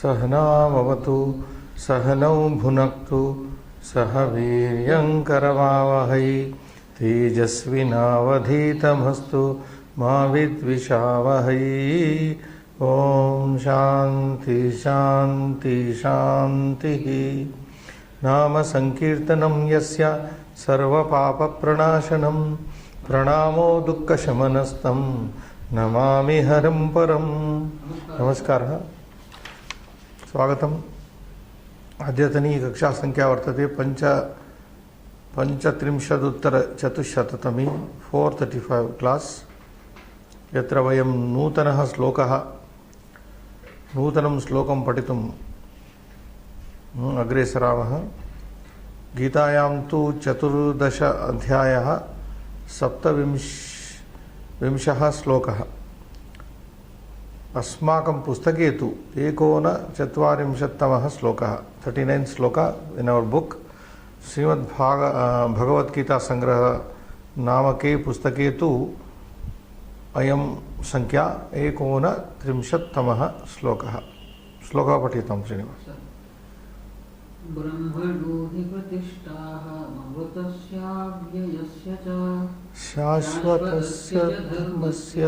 सहनाववतु सहनौ भुनक्तु सह वीर्यङ्करवावहै तेजस्विनावधीतमस्तु मा विद्विषावहै। ओम शांति शांति शांतिः। नाम संकीर्तनं यस्य सर्वपापप्रणाशनं प्रणामो दुःखशमनस्तं नमामि हरिं परं। नमस्कारः, स्वागतम्। अद्यतनी कक्षा संख्या वर्तते पञ्चत्रिंशदुत्तरचतुश्शततमी 435 क्लास्, यत्र वयं नूतनं श्लोकं पठितुम् अग्रे सरामः। गीतायां तु 14 अध्यायः 27 श्लोकः। अस्माकं पुस्तके तु 49तमः श्लोकः, 39 श्लोक इन अवर बुक। श्रीमद्भगवद्गीता संग्रह नामके पुस्तके तु अयं संख्या 39तमः श्लोकः। श्लोकः पठितं श्रीनिवास। ब्रह्मणो हि प्रतिष्ठाः अमृतस्याव्ययस्य च शाश्वतस्य धर्मस्य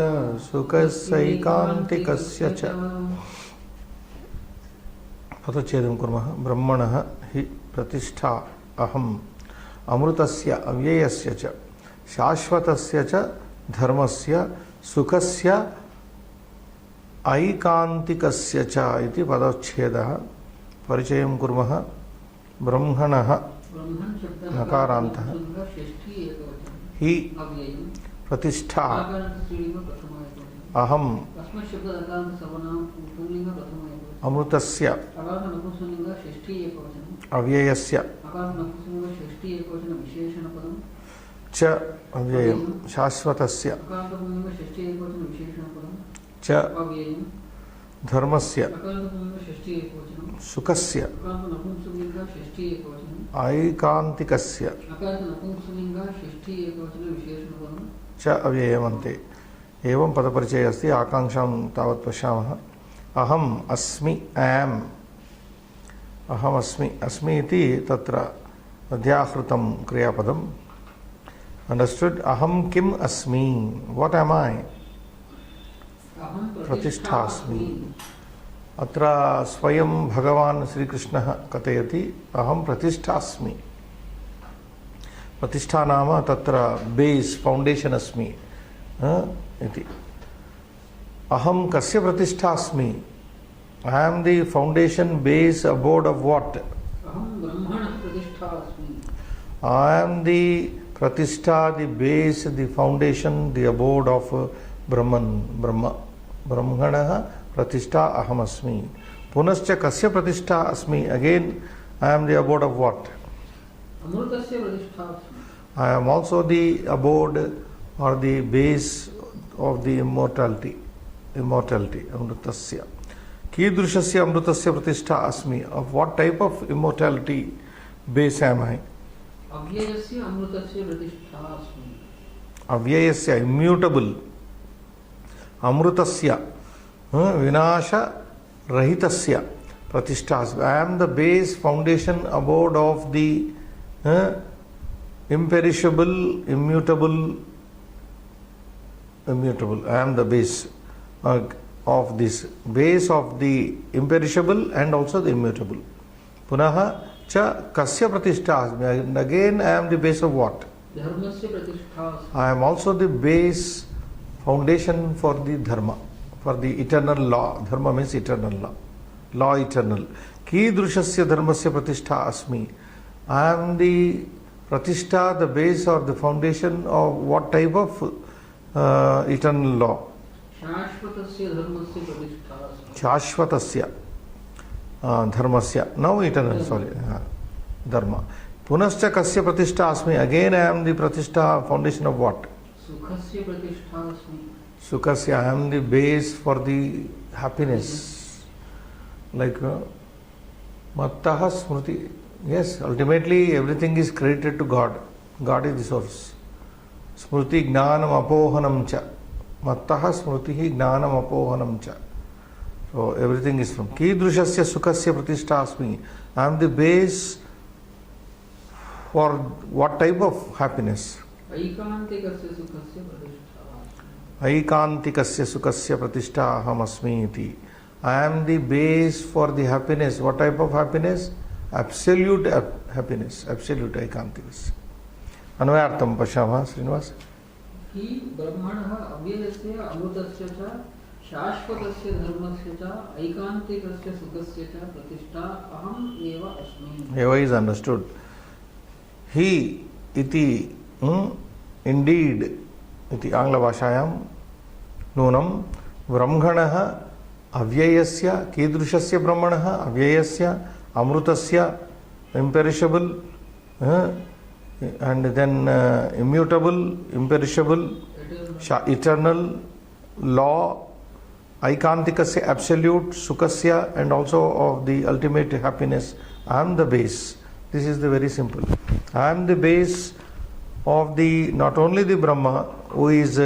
सुखस्यैकान्तिकस्य च। पदच्छेदं कुर्मः। ब्रह्मणः हि प्रतिष्ठा अहम् अमृतस्य अव्ययस्य च शाश्वतस्य च धर्मस्य सुखस्य ऐकान्तिकस्य च इति पदच्छेदः। परिचयं कुर्मः। ब्रह्मणः नकारान्तः हि प्रतिष्ठा अहम् अमृतस्य अव्ययस्य च अव्ययं शाश्वतस्य च धर्मस्य सुखस्य ऐकान्तिकस्य च अव्ययमन्ते। एवं पदपरिचयः अस्ति। आकाङ्क्षां तावत् पश्यामः। अहम् अस्मि, ऐम्। अहम् अस्मि, अस्मि इति तत्र अध्याहृतं क्रियापदम्। अंडरस्टूड? अहं किम् अस्मि, व्हाट एम आई? प्रतिष्ठास्मि। अत्र स्वयं भगवान् श्रीकृष्णः कथयति, अहं प्रतिष्ठास्मि। प्रतिष्ठा नाम तत्र बेस्, फौण्डेशन् अस्मि इति। अहं कस्य प्रतिष्ठास्मि? I am the foundation, base, abode of what? I am the pratishtha, the base, the foundation, the abode of Brahman, Brahma. Brahmanaha pratishtha aham asmi. Punascha kasya pratishtha asmi? Again, I am the abode of what? I am also the abode or the base of the immortality. Immortality, amrutasya. Kidrushasya amrutasya pratishtha asmi. Of what type of immortality base am I? Avyayasya amrutasya pratishtha asmi. Avyayasya, immutable. Amrutasya, vinasha rahitasya pratishtha asmi. I am the base, foundation, abode of the imperishable, immutable. I am the base of this, base of the imperishable and also the immutable. Punaha cha kasya pratishtha asmi. And again I am the base of what? Dharmasya pratishtha asmi. I am also the base, foundation for the dharma, for the eternal law. Dharma means eternal law. Law eternal. Kidrushasya dharmasya pratishtha asmi. I am the pratishtha, the base or the foundation of what type of eternal law? Shashvatasya dharmasya pratishtha asmi. Shashvatasya dharmasya. Now eternal, sorry, dharma. Punascha kasya pratishtha asmi. Again I am the pratishtha, foundation of what? Sukhasya pratishtha asmi. Sukhasya, I am the base for the happiness. Like mattaha smriti. Yes, ultimately everything is credited to God. God is the source. Smriti jnanam apohanam cha. Mattaha smritihi jnanam apohanam cha. So everything is from Kidrushasya Sukasya Pratishtha Asmi. I am the base for what type of happiness? ऐकान्तिकस्य सुखस्य प्रतिष्ठा Aikantikasya Sukasya Pratishtha Aham Asmi iti. I am the base for the happiness. What type of happiness? Absolute happiness. Absolute Aikantikasya. Anvayartam Pashyamah, Srinivas. हि ब्रह्मणः अव्ययस्य अमृतस्य च शाश्वतस्य धर्मस्य च ऐकान्तिकस्य सुखस्य च प्रतिष्ठा अहम् एव अस्मि. Eva is understood. He iti indeed iti Angla Bhashayam नूनम ब्रह्मणः अव्ययस्य कीदृशस्य ब्रह्मणः अव्ययस्य अमृतस्य imperishable and then immutable, imperishable, eternal, law, aikantikasya, absolute, sukasya, and also of the ultimate happiness. I am the base. This is the very simple. I am the base of the not only the Brahma who is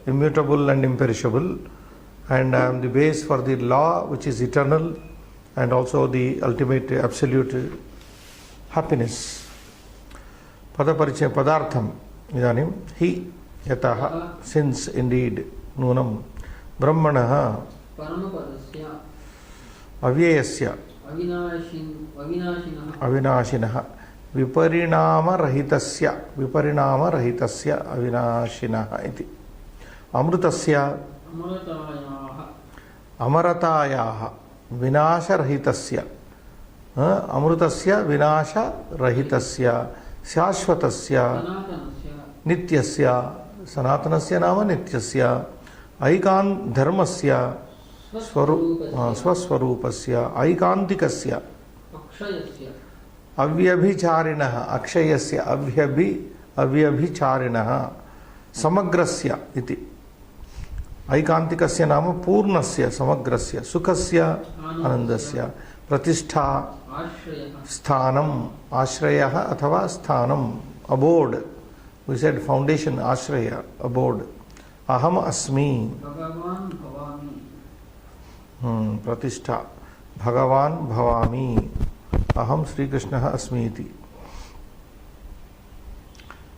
immutable and imperishable, and I am the base for the law which is eternal and also the ultimate absolute happiness. Padaparichaya padartham idanim hi yataha, since indeed nunam brahmanaha परमपदस्य avyayasya avinashinaha viparinaamarahitasya avinashinaha iti amrutasya amaratayaha vinasharahitasya amrutasya vinasharahitasya शाश्वतस्य नित्यस्य सनातनस्य नाम नित्यस्य ऐकान् धर्मस्य स्वस्वरूपस्य ऐकान्तिकस्य अव्यभिचारिणः अक्षयस्य अव्यभिचारिणः समग्रस्य इति ऐकान्तिकस्य नाम पूर्णस्य समग्रस्य सुखस्य आनन्दस्य प्रतिष्ठा स्थानम आश्रयः अथवा स्थानम abode. We said foundation, ashraya, abode. Aham asmi. भगवान् भवामि. Pratishtha. Bhagavan bhavami. Aham Sri Krishna asmi iti.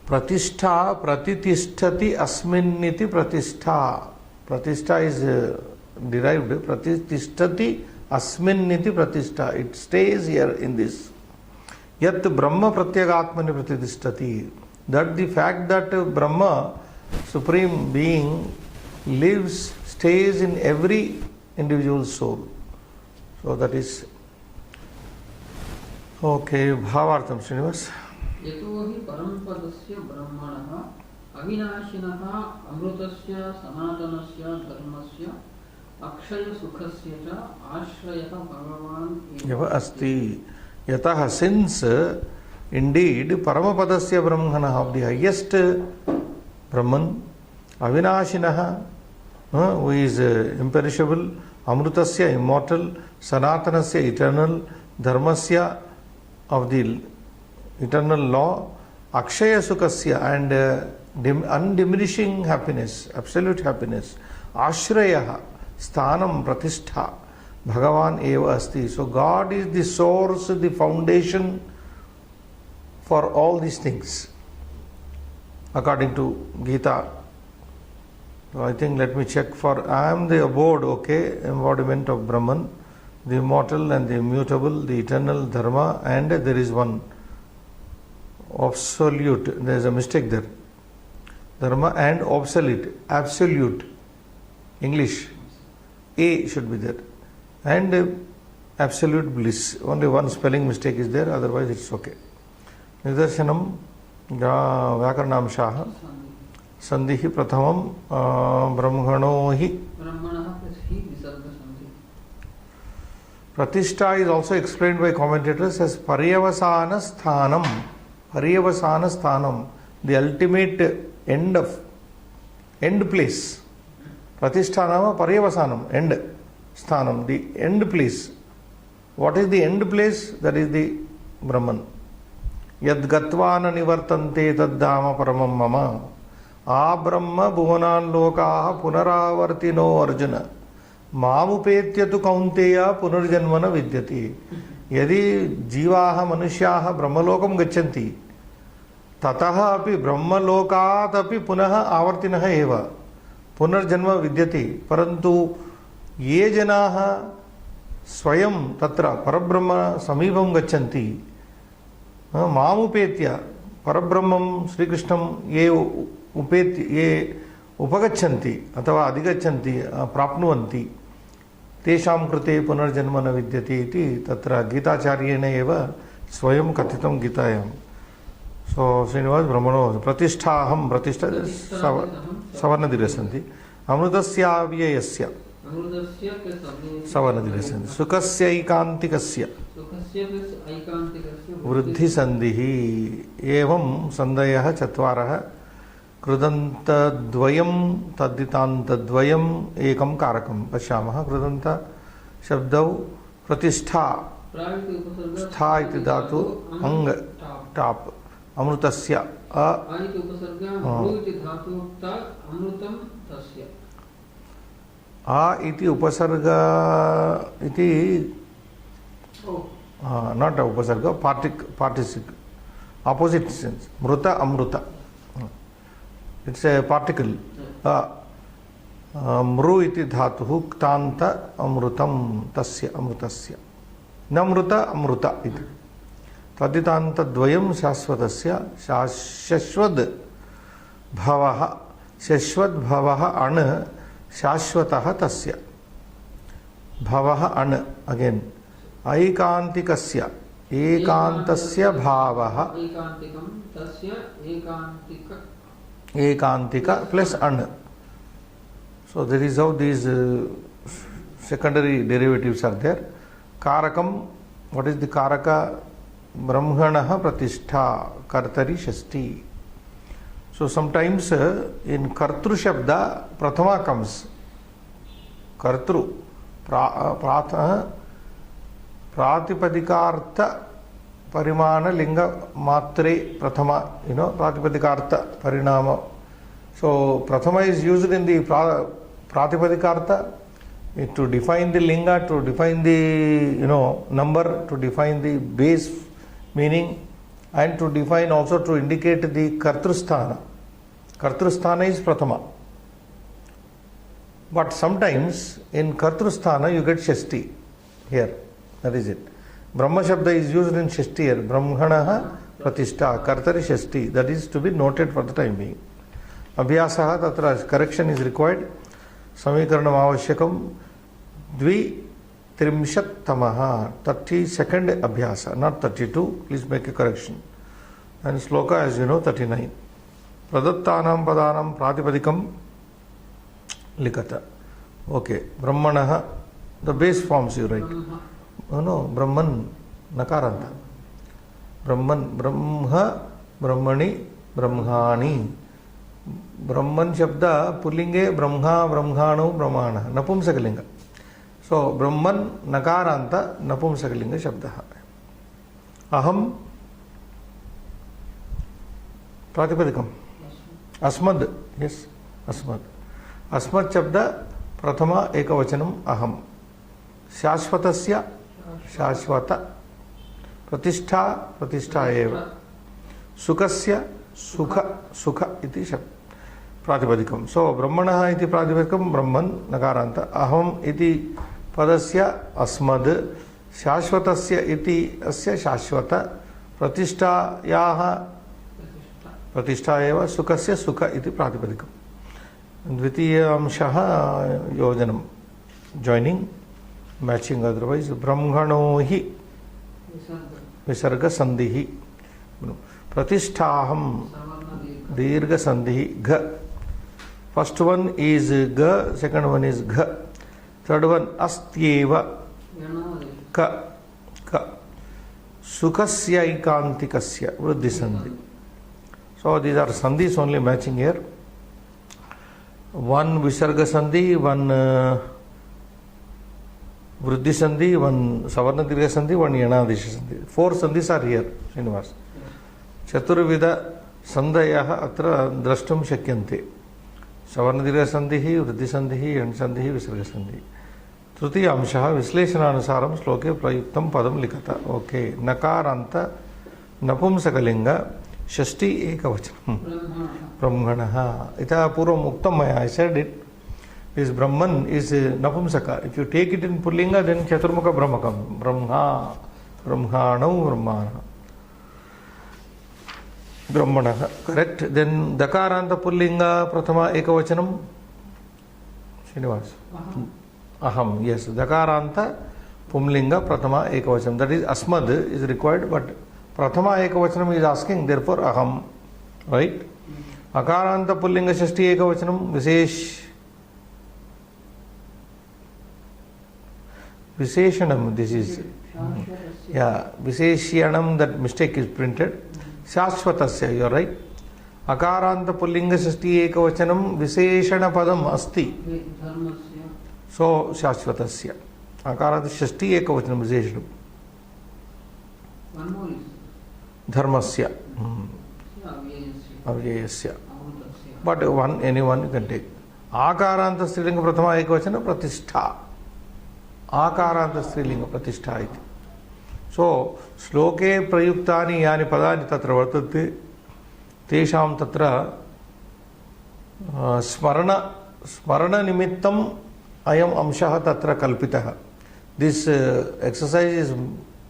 Pratishtha pratitishthati asminniti pratishtha. Pratishtha is derived. Pratitishthati asminniti pratishtha. It stays here in this. Yat Brahma pratyagatmani pratitishthati. That the fact that Brahma, Supreme Being, lives, stays in every individual soul. So that is okay. Bhavartham, Srinivas. यतो हि परमपदस्य ब्रह्मणः अविनाशिनः अमृतस्य सनातनस्य धर्मस्य अक्षयसुखस्य च आश्रयः भगवान् एव अस्ति. Yatah, since indeed Paramapadasya Brahmanah, of the highest Brahman, Avinashinaha, who is imperishable, Amrutasya, immortal, Sanatanasya, eternal, Dharmasya, of the eternal law, Akshaya Sukasya, and undiminishing happiness, absolute happiness, Ashrayaha, Sthanam, Pratishtha, Bhagavan eva asti. So God is the source, the foundation for all these things, according to Gita. So I think, let me check for, I am the abode, okay, embodiment of Brahman, the immortal and the immutable, the eternal Dharma, and there is one absolute, there is a mistake there. Dharma and obsolete, absolute, English, A should be there. And absolute bliss. Only one spelling mistake is there, otherwise it's okay. Nidarshanam Vyakarnamshaha Sandhihi Prathamam Brahmano hi. ब्रह्मणः plus ही विसर्ग संधि. Pratishtha is also explained by commentators as Paryavasana Sthanam. Paryavasana Sthanam, the ultimate end place. Pratishtha nama Paryavasanam, end. Sthanam, the end place. What is the end place? That is the Brahman. Yad gatvana nivartante taddama paramam mama. A Brahma bhuvanan lokaha punaravartino Arjuna. मामुपेत्य तु कौन्तेय पुनर्जन्म न विद्यते। यदि जीवाः मनुष्याः ब्रह्मलोकं गच्छन्ति ततः अपि ब्रह्मलोकात् अपि पुनः आवर्तिनः एव, पुनर्जन्म विद्यते। परन्तु ये जनाः स्वयं तत्र परब्रह्म समीपं गच्छन्ति, मामुपेत्य परब्रह्मं श्रीकृष्णं ये उपगच्छन्ति अथवा अधिगच्छन्ति, प्राप्नुवन्ति, तेषां कृते पुनर्जन्म न विद्यते इति तत्र गीताचार्येण एव स्वयं कथितं गीतायां। सो श्रीनिवास ब्रह्मणो प्रतिष्ठाहं, प्रतिष्ठा सवर्णदीर्घसन्धि, अमृतस्याव्ययस्य सवर्णदीर्घसन्धि, सुखस्यैकान्तिकस्य वृद्धिसन्धिः, एवं सन्धयः चत्वारः, कृदन्तद्वयं तद्दितान्तद्वयम् एकं कारकं पश्यामः। कृदन्त शब्दौ प्रतिष्ठा, स्था इति धातु अंग टाप, अमृतस्य आ इति उपसर्ग इति नॉट उपसर्ग, पार्टिसिपल, ऑपोजिट सेंस, मृत अमृत, इट्स ए पार्टिकल। मृ इति धातुः क्तान्त अमृतं तस्य अमृतस्य, न मृत अमृत इति। तद्दितान्तद्वयं शाश्वतस्य, शाश्वत भवः, शाश्वत भवः अण, शाश्वतः तस्य, भवः अण अगेन, ऐकान्तिकस्य, एकान्तस्य भावः, एकांतिक प्लस अण। So there is how these secondary derivatives are there. Karakam, what is the karaka? Brahmanaha pratishtha, kartari shasti. So sometimes in kartru shabda prathama comes. Kartru, pratipadhikartha parimana linga matre prathama, pratipadhikartha parinama. So prathama is used in the pratipadhikartha to define the linga, to define the number, to define the base meaning, and to define also to indicate the kartrusthana. Kartrusthana is prathama. But sometimes in kartrusthana you get shasti here. That is it. Brahma Shabda is used in shasti here. Brahmanaha pratishtha, kartari shasti. That is to be noted for the time being. Abhyasaha, tatra correction is required. Samikaranam avashyakam. Trimshattamaha, 32nd abhyasa, not 32. Please make a correction. And sloka, as you know, 39. Pradattanam padanam pratipadikam likata. Okay. Brahmanaha, the base forms you write. No, Brahman, nakaranta. Brahman, Brahma, Brahmani, Brahmani. Brahman Shabda, Pullinge, Brahma, Brahmano, Brahmana. Napumsakalinga. So, Brahman, Nakaranta, Napumsakalinga Shabda. Aham, Pratipadikam. Asmad, yes, Asmad. Asmad Shabda, Prathama Ekavachanam, Aham. Shashvatasya, Shashvata. Pratishtha, Pratishtha eva. Sukasya, Sukha, Sukha iti Shabda. Pratipadikam. So, Brahmanaha iti Pratipadikam, Brahman, Nakaranta. Aham iti Padasya, Asmad. Shashvatasya iti Asya, Shashvata. Pratishtha yaha, Pratishtha eva. Sukasya, Sukha iti Pratipadikam. Dvitiyamshaha yojanam. Joining, matching otherwise. Brahmanohi, Visarga Sandhihi. Pratisthaham, Dirgha Sandhihi, Gha. First one is Ga, second one is Gha. Third one Astyeva, Ka, Ka. Sukhasya ikantikasya, Vruddhi Sandhi. So these are Sandhis only matching here. One Visarga Sandhi, one Vruddhi Sandhi, one Savarna Dirgha Sandhi, one Yanadisha Sandhi. 4 Sandhis are here, Srinivas. Chaturvida Sandhayaha atra drashtum shakyante. Savarna Dirgha Sandhihi, Vruddhi Sandhihi, Yan Sandhihi, Visarga Sandhihi. तृतीय अंशः विश्लेषणानुसारं श्लोके प्रयुक्तं पदं लिखत. Okay. नकारान्त नपुंसकलिंग षष्ठी एकवचनं ब्रह्मणः. इतः पूर्वम् उक्तं मया. I said it. This Brahman is napumsaka. If you take it in Pullinga, then Chaturmukha Brahmakam. Brahma, Brahmanau, Brahmana. Brahmanaha. Correct. Then Dakaranta Pullinga Prathama Ekavachanam. Srinivas. Aham. Yes. Dakaranta Pumlinga Prathama Ekavachanam. That is Asmad is required, but Prathama Ekavachanam is asking, therefore Aham. Right? Akaranta Pullinga Shashti Ekavachanam Visesh. Visheshanam, this is, Visheshyanam, that mistake is printed. Shashvatasya, you are right. Akaranta Pullinga Shashti Ekavachanam Visheshana Padam Asti. So, Shashvatasya. Akaranta Shashti Ekavachanam Visheshanam. One more is Dharmasya. Avyayasya. But anyone you can take. Akaranta Strilinga Prathama Ekavachanam Pratishtha. आकारांत स्त्रीलिंग प्रतिष्ठा इति. सो श्लोके प्रयुक्तानि यानि पदानि तत्र वर्तन्ते तेषां तत्र स्मरण निमित्तम् अयम् अंशः तत्र कल्पितः. This exercise is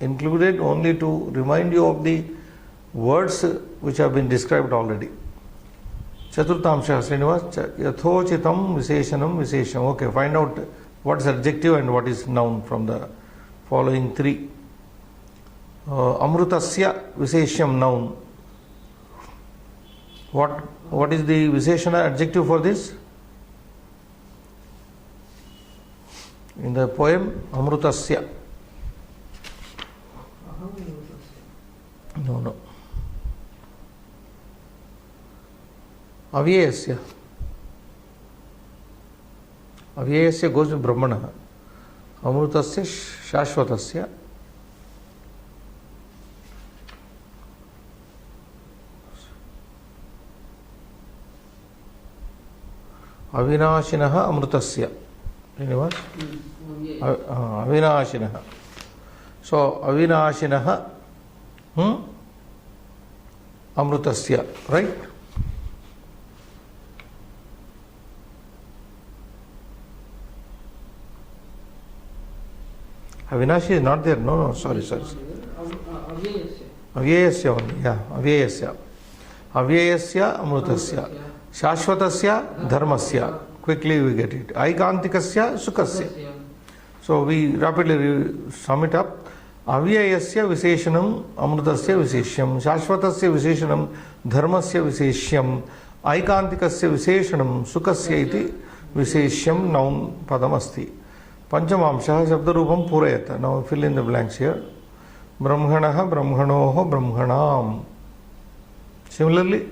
included only to remind you of the words which have been described already. Chaturthamsha, Srinivas, yathochitam visheshanam vishesham. Okay, find out what is adjective and what is noun from the following three. Amrutasya visheshyam noun. What is the visheshana adjective for this? In the poem Amrutasya. No. Avyayasya. Avyayasya goes with Brahmana. Amrutasya Shashvatasya. Avinashinaha Amrutasya. Srinivas? Avinashinaha. So, Avinashinaha Amrutasya, right? Avinashi is not there. No, sorry. Avyayasya only, yeah. Avyayasya Amrutasya. Shashvatasya Dharmasya. Quickly we get it. Aikantikasya Sukasya. So we rapidly sum it up. Avyayasya Visheshanam Amrutasya Visheshyam. Shashvatasya Visheshanam Dharmasya Visheshyam. Aikantikasya Visheshanam Sukasya iti Visheshyam noun padam asti. Panchamamshaha Shabdarupam Purayata. Now fill in the blanks here. Brahmanaha Brahmanoho Brahmanam. Similarly,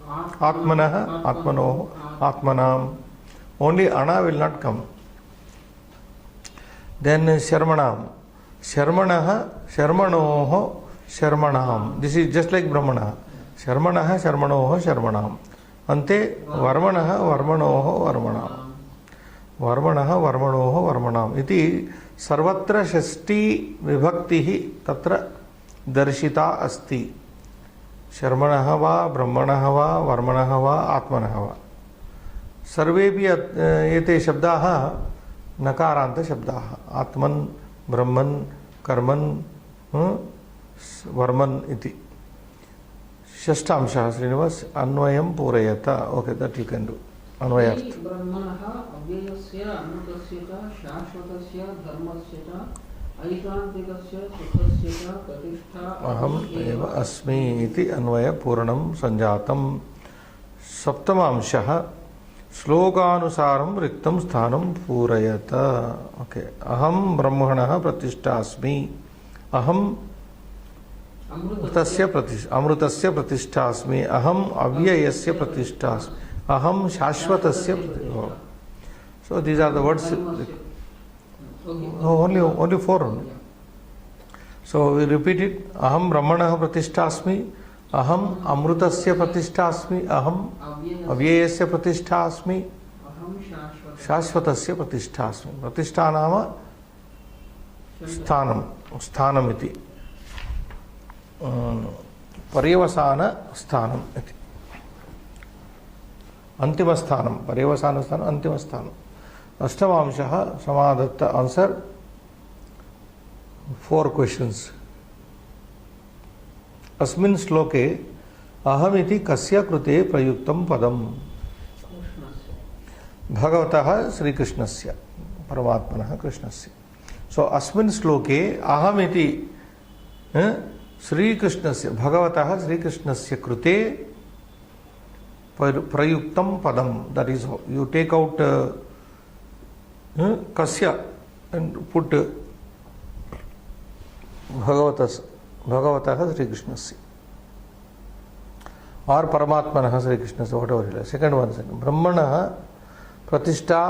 Atmanaha Atmanoho Atmanam. Only Ana will not come. Then Sharmanam. Sharmanaha Sharmanoho Sharmanam. This is just like Brahmana. Sharmanaha Sharmanoho Sharmanam. Ante Varmanaha Varmanoho Varmanam. Varmanaha Varmanoho Varmanam. Iti Sarvatra Shashti Vibhaktihi Tatra Darshita Asti. Sharmanaha va Brahmanaha va Varmanaha va Atmanaha va. Sarvepi ete shabdaha nakaranta shabdaha. Atman, Brahman, Karman, Varman iti. Shashtamsha, Srinivas, Anvayam Purayata. Okay, that you can do. Anvayarth. Brahmanaha avyayasya amrutasya shashvatasya dharmasya aikantikasya sukasya pratishtha Aham eva asmi iti anvaya puranam sanjatam. Saptamamshaha Shlokanusaram riktam sthanam purayata. Okay. Aham brahmanaha pratisthasmi. Aham amrutasya pratisthasmi. Aham avyayasya pratisthasmi. Aham shashvatasya pratisthasmi. So these are the words. Only four only. So we repeat it. Aham brahmanaha pratisthasmi. Aham amrutasya pratisthasmi. Aham avyayasya pratisthasmi. Shashvatasya pratisthasmi. Pratishtha nama स्थानं स्थानमिति पर्यवसानस्थानम् इति अन्तिमस्थानं पर्यवसानस्थानम् अन्तिमस्थानम् अष्टमांशः समादत्त answer 4 questions अस्मिन् श्लोके अहमिति कस्य कृते प्रयुक्तं पदम् भगवतः श्रीकृष्णस्य परमात्मनः कृष्णस्य सो अस्मिन् श्लोके अहमिति श्रीकृष्णस्य भगवतः श्रीकृष्णस्य कृते प्रयुक्तं पदं that is you take out कस्य and put भगवतः श्रीकृष्णस्य और परमात्मनः श्रीकृष्णस्य whatever it is second one ब्रह्मणः प्रतिष्ठा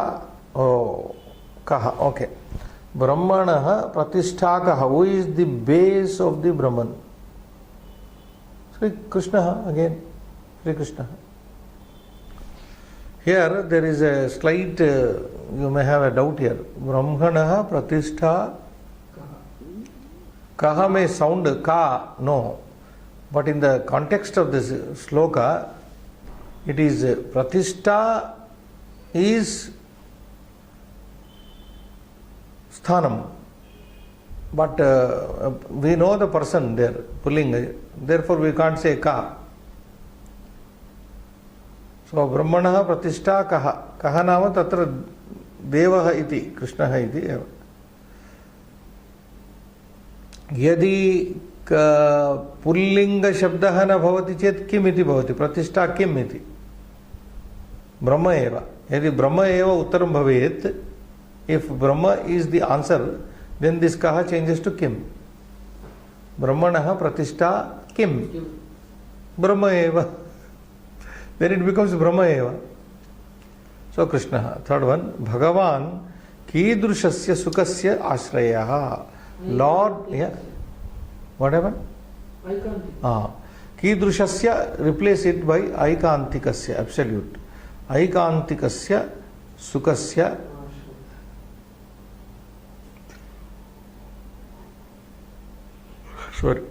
कः ओके ब्रह्मणः प्रतिष्ठा कः who is the base of the Brahman Shri कृष्णः अगेन श्री कृष्णः here there is a slight you may have a doubt here ब्रह्मणः प्रतिष्ठा कः may sound ka no but in the context of this shloka it is pratishtha is sthanam but we know the person there pulling therefore we can't say ka so brahmanah pratishtha kah kah नाम तत्र देवः इति कृष्णः इति एव यदि pulling शब्दः न भवति चेत् किम् इति भवति प्रतिष्ठा किम् इति ब्रह्म एव यदि ब्रह्म एव उत्तरं भवेत् if Brahma is the answer then this कः चेंजेस टू किम् ब्रह्मणः प्रतिष्ठा किम् ब्रह्म एव देन इट बिकम्स ब्रह्म एव सो कृष्णः थर्ड वन भगवान् कीदृशस्य सुखस्य आश्रयः Lord whatever कीदृशस्य replace it by ऐकान्तिकस्य absolute ऐकान्तिकस्य सुखस्य sorry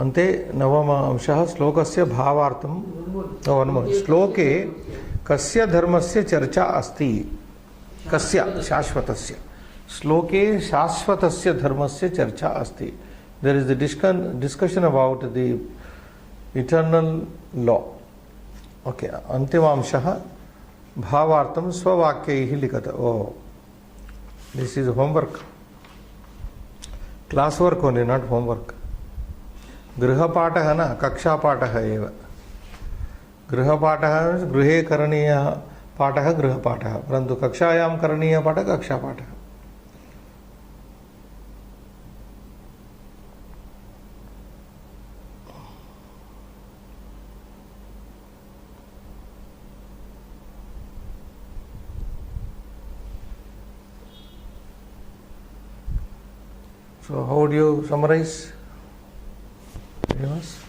अन्ते नवमांशः श्लोकस्य भावार्थं श्लोके कस्य धर्मस्य चर्चा अस्ति कस्य शाश्वतस्य श्लोके शाश्वतस्य धर्मस्य चर्चा अस्ति there is the discussion about the eternal law okay antimamshah bhavartam swavakyaihi likata oh this is homework class work only not homework griha patah na kaksha patah eva griha patah means grihe karaniya patah griha patah parantu kakshayam karaniya patah kaksha patah So how do you summarize? Yes.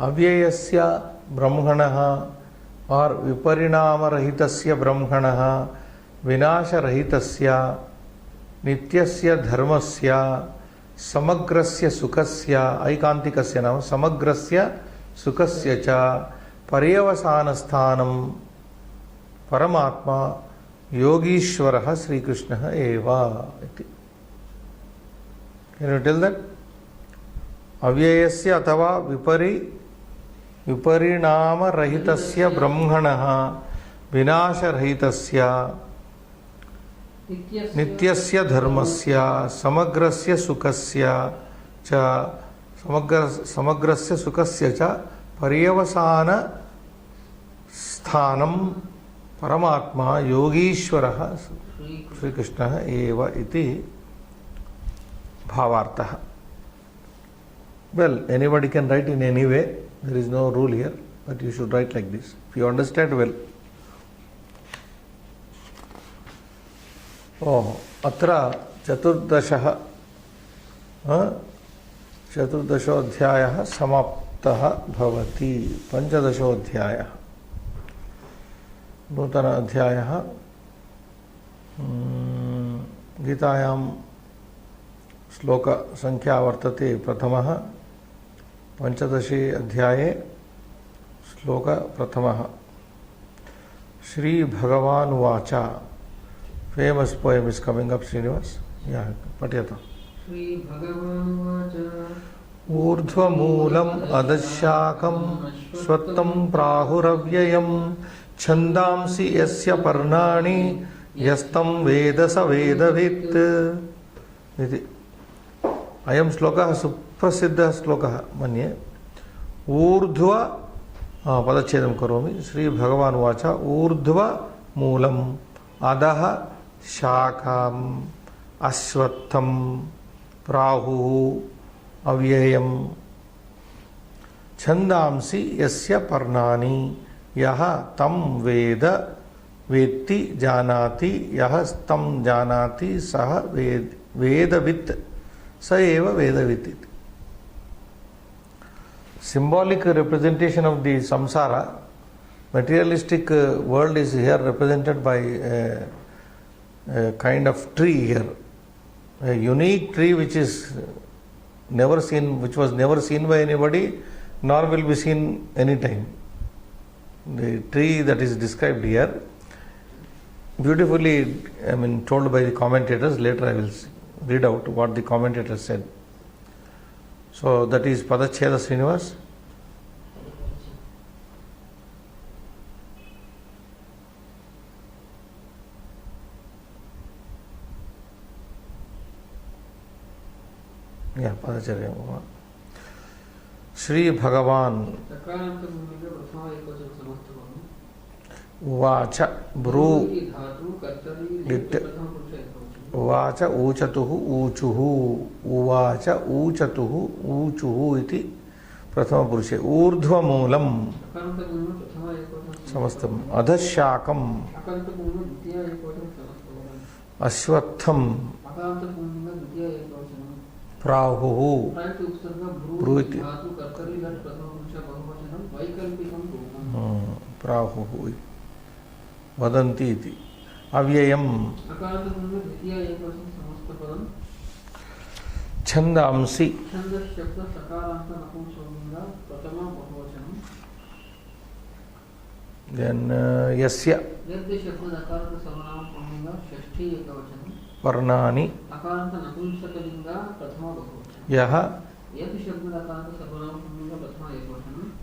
अव्ययस्य ब्रह्मणः और विपरिणामरहितस्य ब्रह्मणः विनाशरहितस्य नित्यस्य धर्मस्य समग्रस्य सुखस्य ऐकान्तिकस्य नाम समग्रस्य सुखस्य च पर्यवसानस्थानं परमात्मा योगीश्वरः श्रीकृष्णः एव इति कैन यू टेल दैट अव्ययस्य अथवा विपरिणामरहितस्य ब्रह्मणः विनाशरहितस्य नित्यस्य धर्मस्य समग्रस्य सुखस्य च समग्रस्य सुखस्य च पर्यवसान स्थानं परमात्मा योगीश्वरः श्रीकृष्णः एव इति भावार्थः well anybody can write in any way there is no rule here but you should write like this if you understand well oh अत्र चतुर्दशोऽध्यायः समाप्तः भवति पंचदशोऽध्यायः नूतन अध्यायः गीतायां श्लोकसङ्ख्या वर्तते प्रथमः 15 अध्याये श्लोक प्रथमः श्री भगवान् उवाच famous poem is coming up Srinivas पठ्यता Shri भगवान् उवाच ऊर्ध्वमूलम् अधःशाखम् स्वत्तं प्राहुरव्ययम् छन्दांसि यस्य पर्णानि यस्तं वेद स वेदवित् इति अयं श्लोकः सुप्रसिद्धः श्लोकः मन्ये ऊर्ध्व पदच्छेदं करोमि श्री भगवान् उवाच ऊर्ध्वमूलम् अधः शाखाम् अश्वत्थं प्राहुः अव्ययम् छन्दांसि यस्य पर्णानि यः तं वेद वेत्ति जानाति यः तं जानाति सः वेदवित् स एव वेदवित् इति symbolic representation of the samsara materialistic world is here represented by a kind of tree here, a unique tree which is never seen, which was never seen by anybody nor will be seen any time. The tree that is described here, beautifully told by the commentators. Later I will read out what the commentators said. So that is Padacheda Srinivas. Yeah, Padacharya. Shri Bhagavan Uvacha Bru Uvacha Uchatuhu Uchuhu Uvacha Uchatuhu Uchuhu iti Prathama Purushe Urdhva Moolam Samastam Adhashakam Ashwatham Prahuhu Bruiti Prahuhu Vadanti iti Avyayam Chandamsi then Yasya Varnani Yaha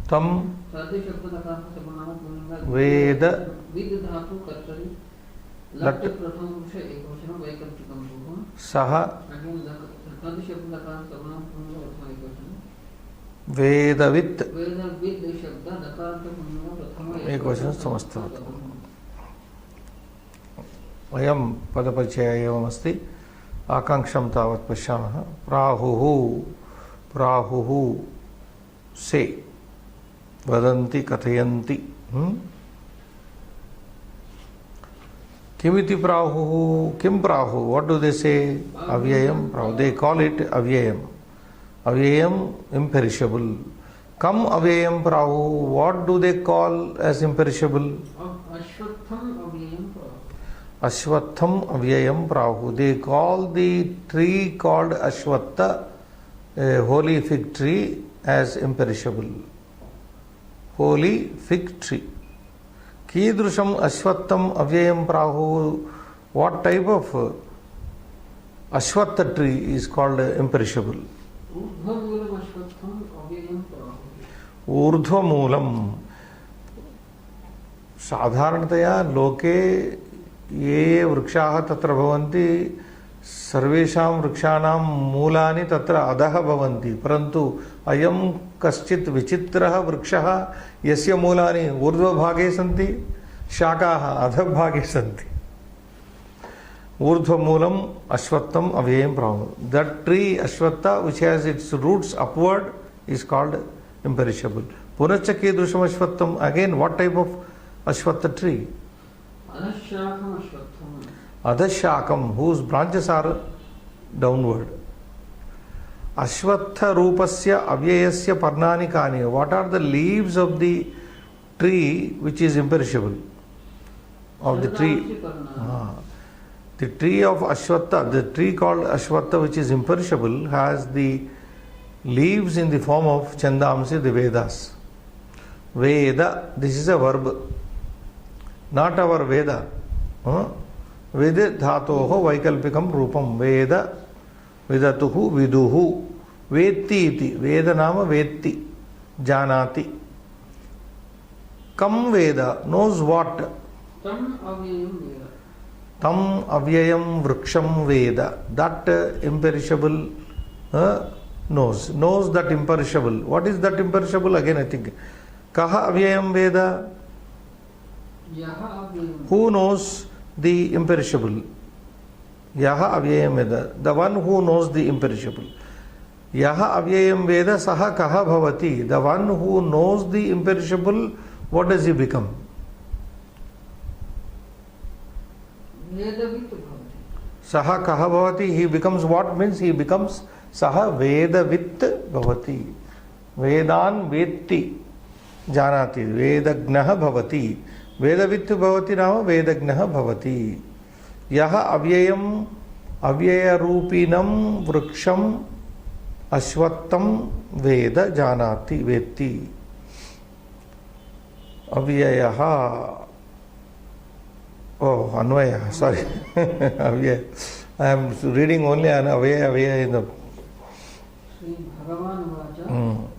Tam Veda Lat Saha Vedavit Ekvachanam Samastavat Ayam Padapachaya evam asti Akankszam tavat pashyamah Prahuhu Se Vadanti Kathayanti Kimiti Prahuhu Kim Prahu what do they say Avyayam Prahu they call it Avyayam imperishable Kam Avyayam Prahu what do they call as imperishable Ashwatham Avyayam Prahu they call the tree called Ashwatha a holy fig tree as imperishable holy fig tree Kidrusham Ashwatham Avyayam Prahu what type of Ashwatha tree is called imperishable Urdhva Moolam साधारणतया लोके ये वृक्षाः तत्र भवन्ति सर्वेषां वृक्षाणां मूलानि तत्र अधः भवन्ति परन्तु अयं कश्चित् विचित्रः वृक्षः यस्य मूलानि ऊर्ध्वभागे सन्ति शाखाः अधभागे सन्ति ऊर्ध्वमूलम् अश्वत्थम् अव्ययम् प्राहुः that tree ashwatha which has its roots upward is called imperishable पुनश्च कीदृशम् अश्वत्थम् again what type of ashwatha tree Adhashakam, whose branches are downward. Ashwatha Rupasya Avyayasya Parnani Kani. What are the leaves of the tree which is imperishable? of the tree. The tree of Ashwatha, the tree called Ashwatha, which is imperishable, has the leaves in the form of Chandamsi, the Vedas. Veda, this is a verb, not our Veda. Veda dhatoho vaikalpikam rupam. Veda, vidatuhu, viduhu, vetti iti. Veda nama vetti, janati. Kam Veda, knows what? Tam avyayam Veda. Tam avyayam vriksham Veda. That imperishable knows that imperishable. What is that imperishable? Again I think. Kaha avyayam Veda? Yaha avyayam. Who knows the imperishable? Yaha avyayam Veda. The one who knows the imperishable. Yaha avyayam Veda saha kaha bhavati. The one who knows the imperishable, what does he become? Vedavit bhavati. Saha kaha bhavati. He becomes what? Means he becomes saha vedavit bhavati. Vedan vetti janati. Vedagnaha bhavati. Vedavit bhavati nama vedagnaha bhavati. Yaha avyayam avyaya rupinam vriksham ashwattam veda janati vetti. Avyayaha. Oh, Anvaya, sorry. Avyaya. I am reading only an Avaya in the. Sri Bhagavan Vacha.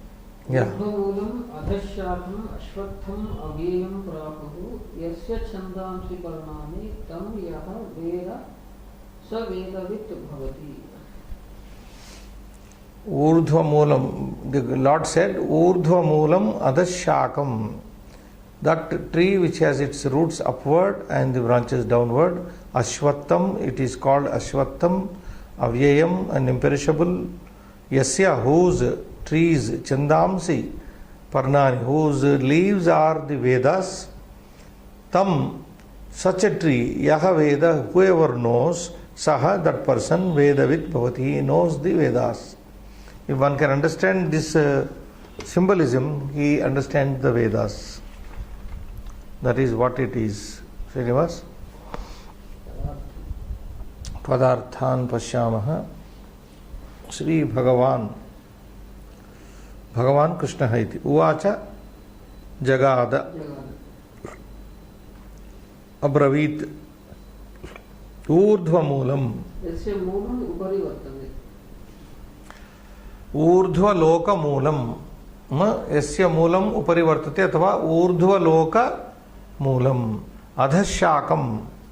Yeah. Urdhvamulam adhashyatam ashwatham avyayam prapuhu yasya chandamsi parnani tam yaha veda sa vedavit bhavati. Urdhva Moolam, the Lord said, Urdhva Moolam Adhashakam. That tree which has its roots upward and the branches downward, Ashwattham, it is called Ashwattham, Avyayam, and imperishable. Yasya, whose trees, Chandamsi, Parnani, whose leaves are the Vedas. Tam, such a tree, Yaha Veda, whoever knows, Saha, that person, Vedavit Bhavati, he knows the Vedas. If one can understand this symbolism, he understands the Vedas. That is what it is. Srinivas? Padarthan Pashyamaha. Sri Bhagavan. Bhagavan Krishna Haiti. Uvacha Jagada. Abravit. Urdhva Moolam. Yasya moolam upari vartane. ऊर्ध्व लोक मूलम यस्य मूलम उपरि वर्तते अथवा ऊर्ध्व लोक मूलम अधशाकम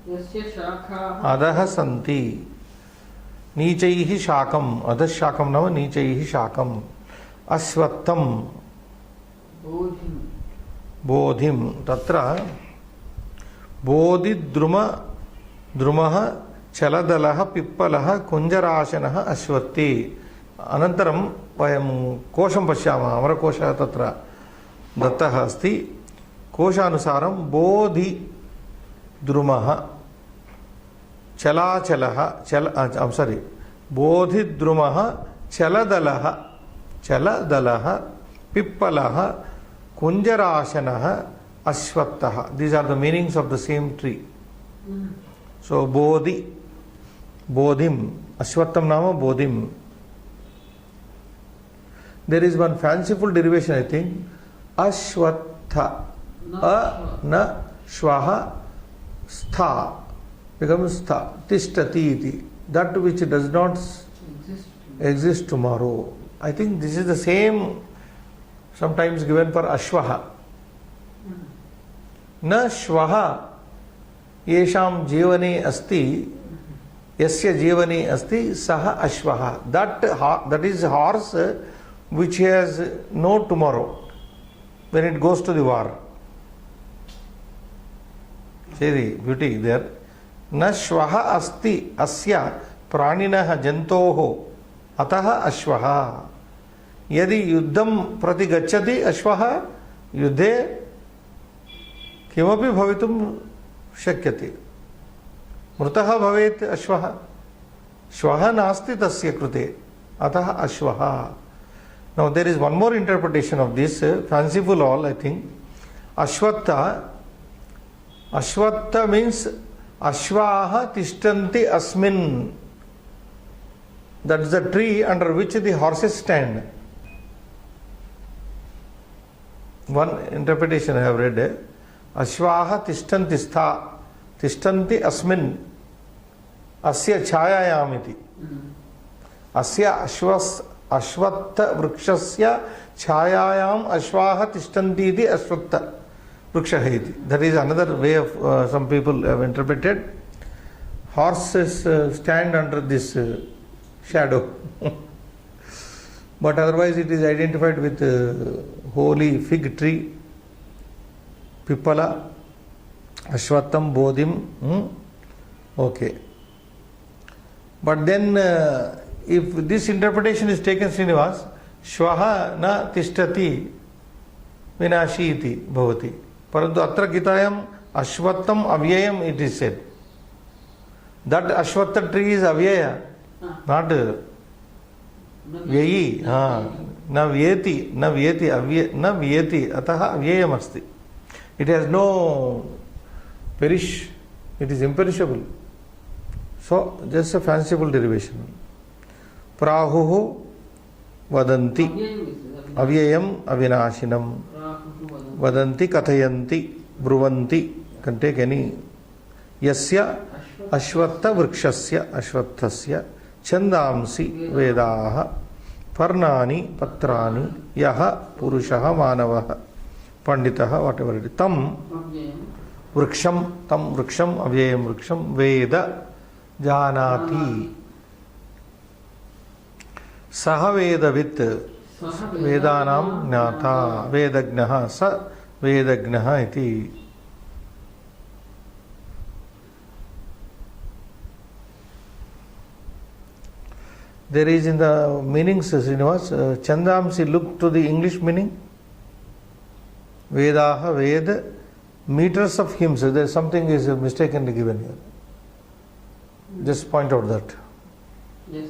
यस्य शाखाः अधः सन्ति नीचैः शाकम अधशाकम नाम नीचैः शाकम अश्वत्थम बोधिं बोधिम तत्र बोधिद्रुम द्रुमः चलदलः पिप्पलः कुञ्जराशनः अश्वत्थी अनन्तरं वयं कोशं पश्यामः अमरकोशः तत्र दत्तः अस्ति कोशानुसारं बोधि द्रुमः चलाचलः बोधिद्रुमः चलदलः पिप्पलः कुञ्जराशनः अश्वत्थः these are the meanings of the same tree so बोधिम अश्वत्थम नाम बोधिम. There is one fanciful derivation, I think. Ashwatha. Na shwaha stha becomes stha. Tishtati iti. That which does not exist tomorrow. I think this is the same sometimes given for ashwaha. Na shwaha yesham jivane asti yasya jivane asti saha ashwaha. That is horse which has no tomorrow when it goes to the war. See the beauty there. Na shwaha asti asya praninaha jantoho ataha ashwaha. Yadi yuddham prati gacchati ashwaha yuddhe kimapi bhavitum shakyate. Mrutaha bhavet ashwaha. Shwaha nasti tasya krute ataha ashwaha. Now there is one more interpretation of this, fanciful all I think. Ashwatha Ashwattha means Ashvaha Tishtanti Asmin. That is the tree under which the horses stand. One interpretation I have read. Ashvaha Tishtanti Stha Tishtanti Asmin Asya Chayayamiti. Asya Ashwattha Vrikshasya Chayayam Ashvaha Tishtanti iti Ashwattha Vrikshaha iti. That is another way of some people have interpreted. Horses stand under this shadow. But otherwise it is identified with holy fig tree, Pipala, Ashwattham, Bodhim. Okay. But then if this interpretation is taken, Srinivas, Shvaha na tishtati vinashi iti bhavati. Parantu atra gitayam Ashwattham avyayam it is said. That Ashwattha tree is avyaya, not vyayi. Na vyeti, na vyeti, na vyeti, ataha avyayam asti. It has no perish, it is imperishable. So, just a fanciful derivation. Prahuhu vadanti, avyayam avinashinam, vadanti kathayanti, bruvanti, can take any. Yasya ashwattha vrikshasya ashwatthasya chandamsi vedaha parnani patrani yaha purushaha manavaha panditaha whatever it is. Tam vriksham, tam vriksham, avyayam vriksham, veda janati. Saha vedavit, vedanam jnata, vedagnaha, sa vedagnaha iti. There is in the meanings, Srinivas, Chandamsi, look to the English meaning. Vedaha, Veda, meters of hymns. There is something is mistakenly given here. Just point out that. Yes.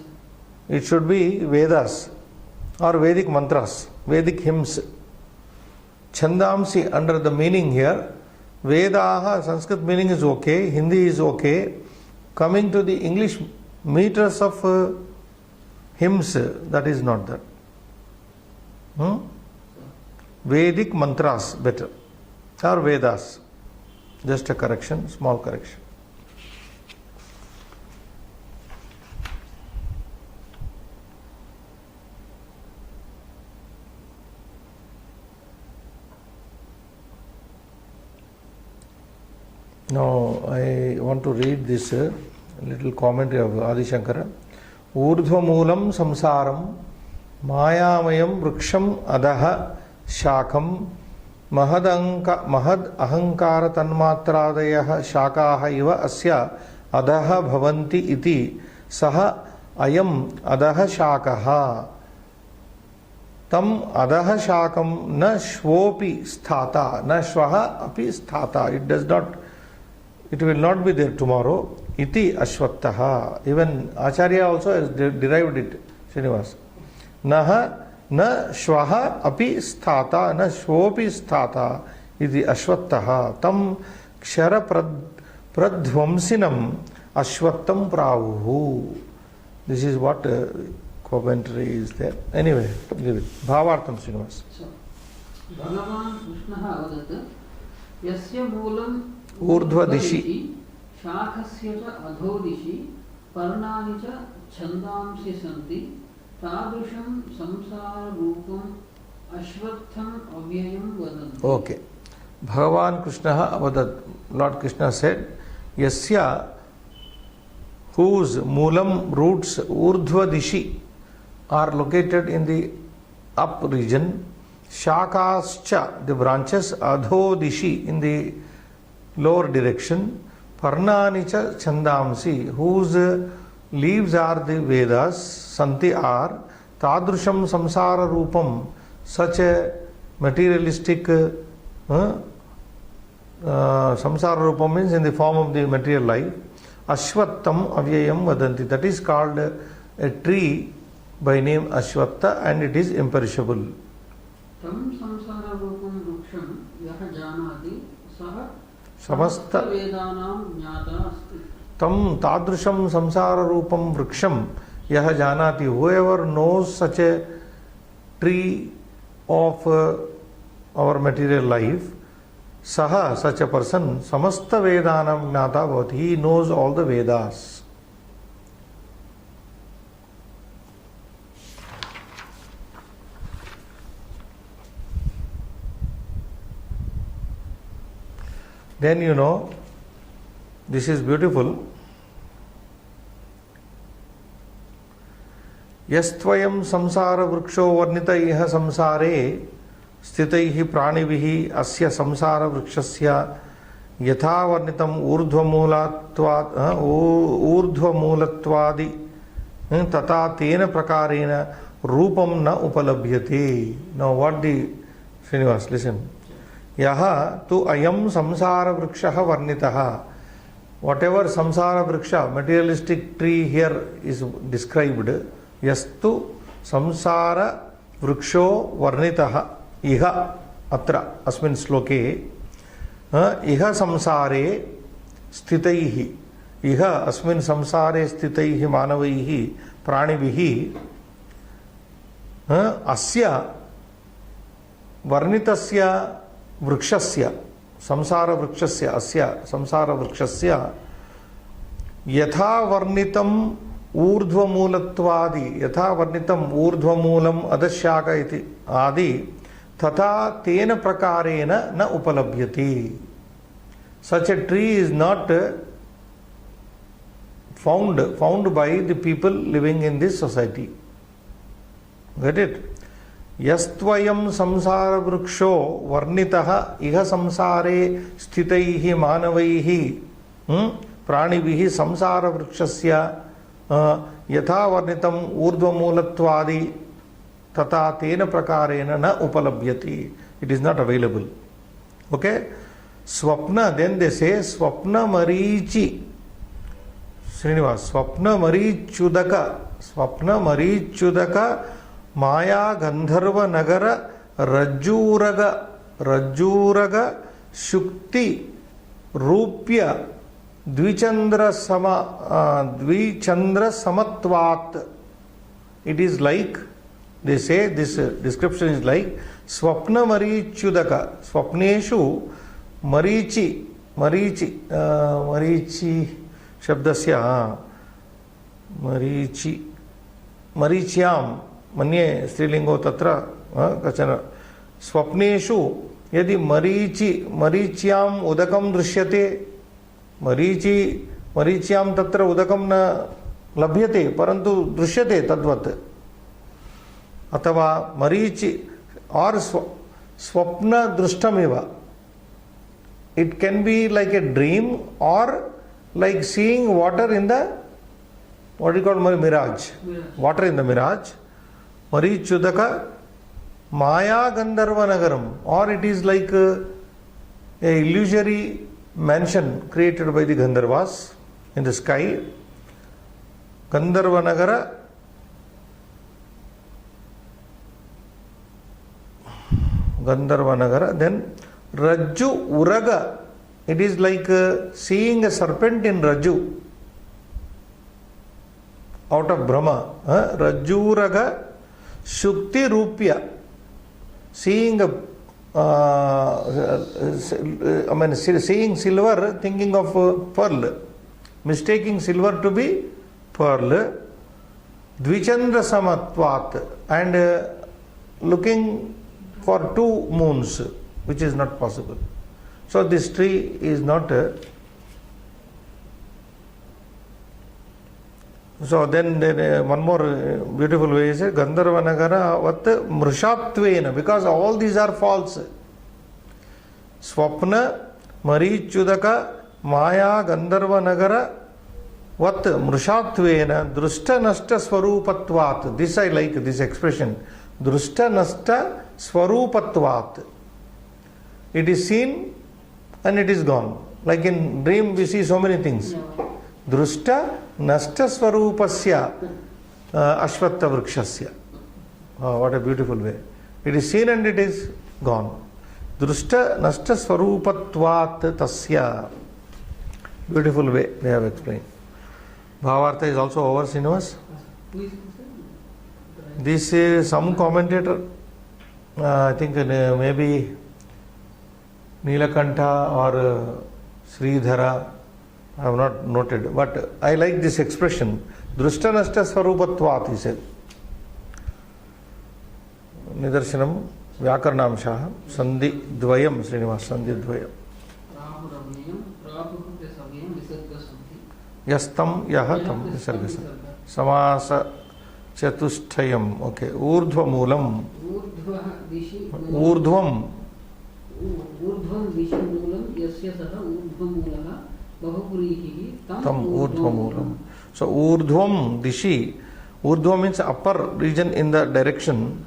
It should be Vedas or Vedic mantras, Vedic hymns. Chandamsi under the meaning here, Vedaha, Sanskrit meaning is okay, Hindi is okay. Coming to the English meters of hymns, that is not that. Vedic mantras better, or Vedas. Just a correction, small correction. Now I want to read this little commentary of Adi Shankara. Urdhva moolam samsaram mayamayam vriksham adaha shakam mahad ahankara tanmatradayah shakaha iva asya adaha bhavanti iti saha ayam adaha shakaha tam adaha shakam na shvopi sthata na shvaha api sthata. It does not, it will not be there tomorrow. Iti ashwattaha. Even Acharya also has derived it, Srinivas. Naha na shvaha api sthata na shvopi sthata iti ashwattaha tam kshara pradhvamsinam ashwattam pravuhu. This is what commentary is there. Anyway, leave it. Bhavartham, Srinivas. So, Bhagavan Krishna avadat yasya moolam urdhva dishi शाखस्य च अधोदिशि पर्णानि च छन्दांसि सन्ति तादृशं संसाररूपम् अश्वत्थम् अव्ययं वदन्ति. Okay. Bhagavan Krishna avadat, Lord Krishna said, Yasya, whose moolam roots urdhva dishi are located in the up region, shakascha, the branches, adho dishi, in the lower direction, Parnanicha Chandamsi, whose leaves are the Vedas, Santi are, Tadrusham Samsara Rupam, such a materialistic Samsara Rupam means in the form of the material life, Ashwattham Avyayam Vadanti, that is called a tree by name Ashwattha and it is imperishable. Tam samsara rupam vruksham yaha janati saha समस्त वेदानां ज्ञाता अस्ति। तं तादृशं संसार रूपं वृक्षं यह जानाति, whoever knows such a tree of our material life, saha, such a person, samasta vedanam gnata bhavati, he knows all the Vedas. Then you know, this is beautiful. यस्त्वयं संसार वृक्षो वर्णित इह संसारे स्थितैः प्राणिभिः अस्य संसार वृक्षस्य यथा वर्णितम् ऊर्ध्वमूलत्वादि तथा तेन प्रकारेण रूपं न उपलभ्यते. Now what the Srinivas listen, यह तु अयं संसार वृक्षः वर्णितः. Whatever samsara vriksha, materialistic tree here is described, yastu samsara vriksho varnitaha iha atra asmin sloke iha samsare sthitaihi iha asmin samsare sthitaihi manavaihi pranivihi asya varnitasya vrikshasya संसार वृक्षस्य अस्य संसार वृक्षस्य यथा वर्णितम् ऊर्ध्वमूलत्वादि यथा वर्णितम् ऊर्ध्वमूलम् अधशाख इति आदि तथा तेन प्रकारेण न उपलभ्यते. Such a tree is not found by the people living in this society. Get it? यस्त्वयं संसार वृक्षो वर्णितः इह संसारे स्थितैः मानवैः प्राणिभिः संसार वृक्षस्य यथा वर्णितम् ऊर्ध्वमूलत्वादि तथा तेन प्रकारेण न उपलभ्यते. It is not available. Okay. स्वप्न, देन दे से स्वप्न मरीचि, श्रीनिवास, स्वप्न मरीच्युदक माया गंधर्व नगर रज्जूरग शुक्ति रूप्य द्विचंद्र समत्वात्. इट इज लाइक, दे से दिस डिस्क्रिप्शन इज लाइक स्वप्न मरीच्युदक, स्वप्नेषु मरीचि शब्दस्य मरीच्यां मन्ये स्त्रीलिंगो तत्र कचन स्वप्नेषु यदि मरीच्याम् उदकं दृश्यते, मरीच्यां तत्र उदकं न लभ्यते परंतु दृश्यते तद्वत्, अथवा मरीचि और स्वप्न दृष्टमिव. It can be like a dream or like seeing water in the what do you call mirage, water in the mirage. Marichudaka Maya Gandharva Nagaram, or it is like a illusory mansion created by the Gandharvas in the sky. Gandharva Nagara, then Rajju Uraga, it is like seeing a serpent in Rajju out of Brahma. Rajuraga Shukti Rupya, seeing seeing silver, thinking of pearl, mistaking silver to be pearl. Dvichandra Samatvat, and looking for two moons, which is not possible. So this tree is not so then one more beautiful way is Gandharva Nagara vat mrishatvena, because all these are false. Swapna Marichudaka Maya Gandharva Nagara vat mrishatvena drushta nashta swarupatvat. This I like, this expression. Drushta nashta swarupatvat. It is seen and it is gone. Like in dream we see so many things. Drushta nashta swarupasya ashvatta vrikshasya. What a beautiful way. It is seen and it is gone. Drushta nashta swarupatvat tasya. Beautiful way they have explained. Bhavartha is also over, Srinivas. This is some commentator, I think maybe Nilakantha or Sridhara, I have not noted, but I like this expression. Drushta nashta swarupatvat, he said. Nidarshanam Vyakarnamshaha Sandhi Dvayam, Srinivas, Sandhi Dvayam. Yastam Yahatam Visargasam. Samasa Chatusthayam. Okay. Urdhva Moolam. Urdhvam. Urdhvam dishi moolam yasya saha urdhva moolaha bahupurihi tam urdhva moolam. So urdhvam dishi. Urdhva means upper region in the direction.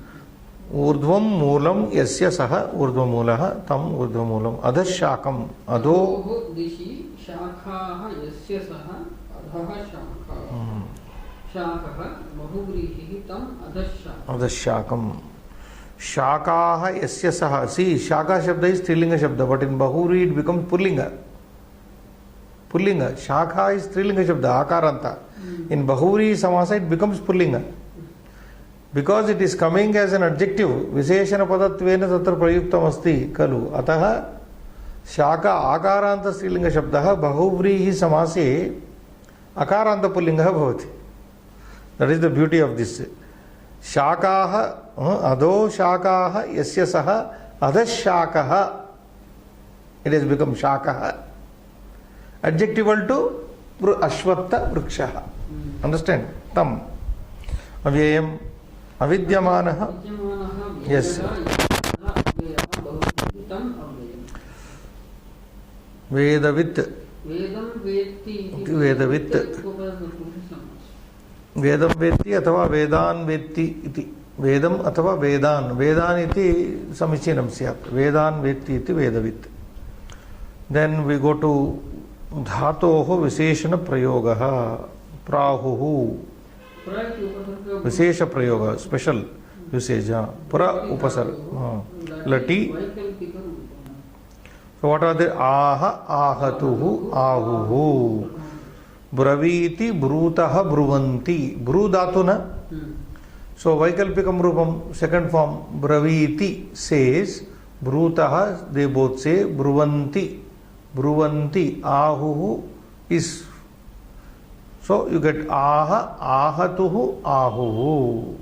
Urdhvam moolam yasya saha urdhva moolaha tam urdhva moolam. Adhashakam. Adho dishi shakhaha yasya saha adhaha shakha. Shakaha bahuvrihi tam adhashakam. Adhashakam. Shakaha yasya saha. See, Shaka Shabda is Strilinga Shabda, but in Bahuri it becomes Pullinga. Pullinga. Shaka is Strilinga Shabda, Akaranta. In Bahuri Samasa it becomes Pullinga. Because it is coming as an adjective, Visheshana Padatvena Tatra Prayuktam Asti Kalu. Ataha Shaka Akaranta Strilinga Shabdaha Bahuvrihi Samase Akaranta Pullinga Bhavati. That is the beauty of this. Shakaha, Adho Shakaha, Yasya Saha, Adhashakaha. It has become Shakaha. Adjectival to Ashwatta Vrikshaha. Understand? Tam. Avyayam. Avidyamanaha. Yes. Vedavit. Vedavit. Vedam vetti athava vedan vetti iti. Vedam athava vedan. Vedan iti samichinam syat. Vedan vetti iti vedavit. Then we go to dhatoho visheshana prayogaha. Prahuhu. Vishesha prayoga. Special usage. Pra upasar. Lati. So what are the? Aha, ahatuhu, ahuhu. Braviti, brutaha, bruvanti. Bru dhatuna. So Vaikalpikam Rupam, second form, Braviti says, Brutaha, they both say, Bruvanti. Bruvanti, Ahuhu is. So you get Aha, Ahatuhu, Ahuhu.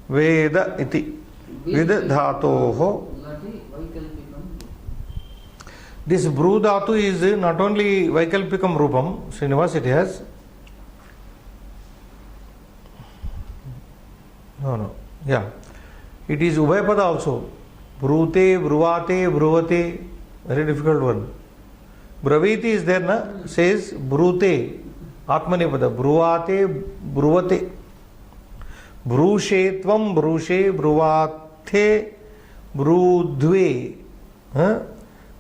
Veda iti. Veda dhatoho. This Bru Dhatu is not only Vaikalpikam Rupam, Srinivas, it has. No. Yeah. It is Ubhayapada also. Brute, Bruvate, Bruvate. Very difficult one. Braviti is there, na? Says Brute. Atmanepada. Bruvate, Bruvate. Brushe, Tvam, Brushe, Bruvate, Brudve.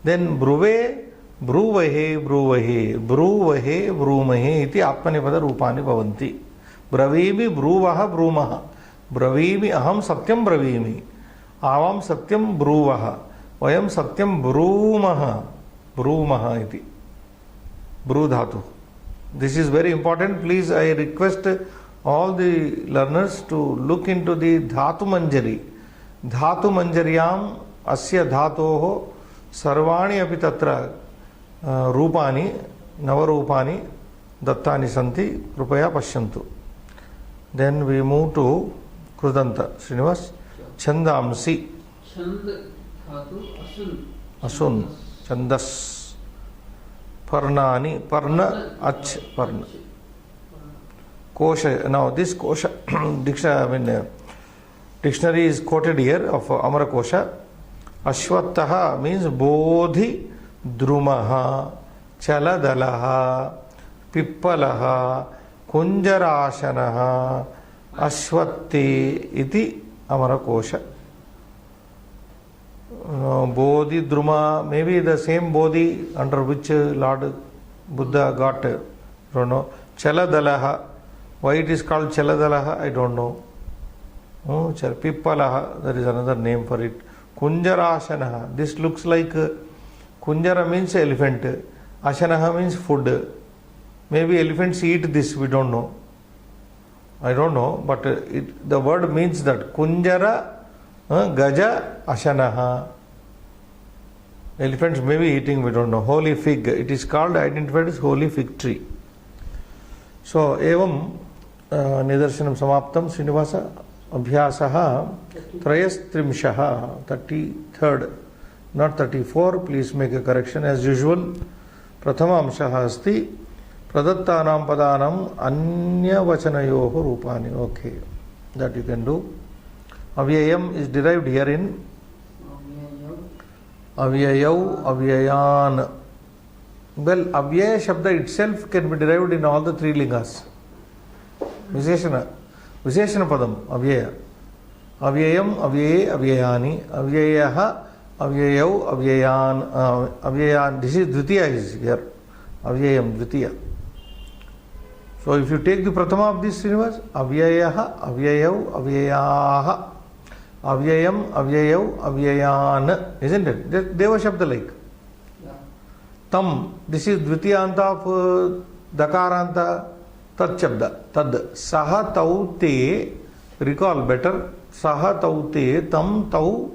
Then Bruve, Bruvahe, Bruvahe, Bruvahe, Brumahe iti Atmanepada Rupani Bhavanti. Bravimi, Bruvaha, Brumaha. Bravimi, Aham Satyam Bravimi. Avam Satyam Bruvaha. Vayam Satyam Brumaha. Brumaha iti. Bru Dhatu. This is very important. Please, I request all the learners to look into the Dhatu Manjari. Dhatu Manjaryam Asya Dhatoho Sarvani api tatra Rupani, Navarupani, Dattani Santi, Krupaya Pashyantu. Then we move to Krudanta. Srinivas. Chandamsi. Chand dhatu asun. Asun. Chandas. Parnani. Parna. Ach. Parna. Kosha. Now this Kosha, dictionary is quoted here of Amara Kosha. Ashwattaha means Bodhi Drumaha, Chaladalaha, Pippalaha, Kunjarashanaha, Ashwatti iti Amara Kosha. Bodhi Druma, maybe the same Bodhi under which Lord Buddha got, I don't know. Chaladalaha, why it is called Chaladalaha, I don't know. Pippalaha, there is another name for it. Kunjarashanah. This looks like Kunjara means elephant. Ashanaha means food. Maybe elephants eat this, we don't know. I don't know, but the word means that Kunjara, Gaja, Ashanaha. Elephants may be eating, we don't know. Holy fig. It is called, identified as holy fig tree. So, evam nidarshanam samaptam. Srinivasa abhyasaha trayastrimshaha. 33rd, not 34. Please make a correction as usual. Prathama amshaha asti pradattanam padanam anyavachanayoho rupani. Okay, that you can do. Avyayam is derived here in Avyayau, Avyayan. Well, Avyaya Shabda itself can be derived in all the three lingas. Visheshana Padam, Avyaya. Avyayam, Avyaye, Avyayani. Avyayaha, Avyayau, Avyayan. Avyayan, this is Dvitiya is here. Avyayam, Dvitiya. So if you take the Prathama of this universe, Avyayaha, Avyayau, Avyayaha. Avyayam, Avyayau, Avyayan, isn't it? Deva Shabda like. Yeah. Tam, this is Dvitiyanta of Dakaranta, Tad Shabda, Tad. Saha Tau Te, recall better. Saha Tau Te, Tam Tau.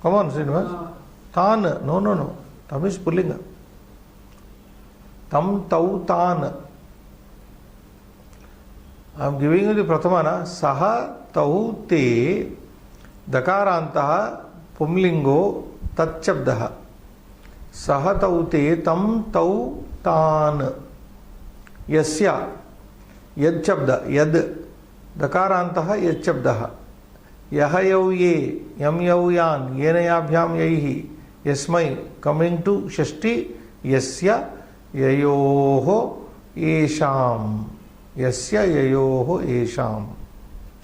Come on, Srinivas. Tan, no. Tam is Pullinga. Tam Tau Tan. I am giving you the Prathamana. Saha Tau Te Dakarantaha Pumlingo Tatchabdaha. Saha Tau Te Tam Tau Tan. Yasya Yad Chabda Yad Dakarantaha Yad Chabdaha. Yahayau Ye Yam Yau Yan Yenayabhyam Yaihi Yasmai. Coming to Shashti. Yasya Yayoho Esham. Yasya Yayoho Esham.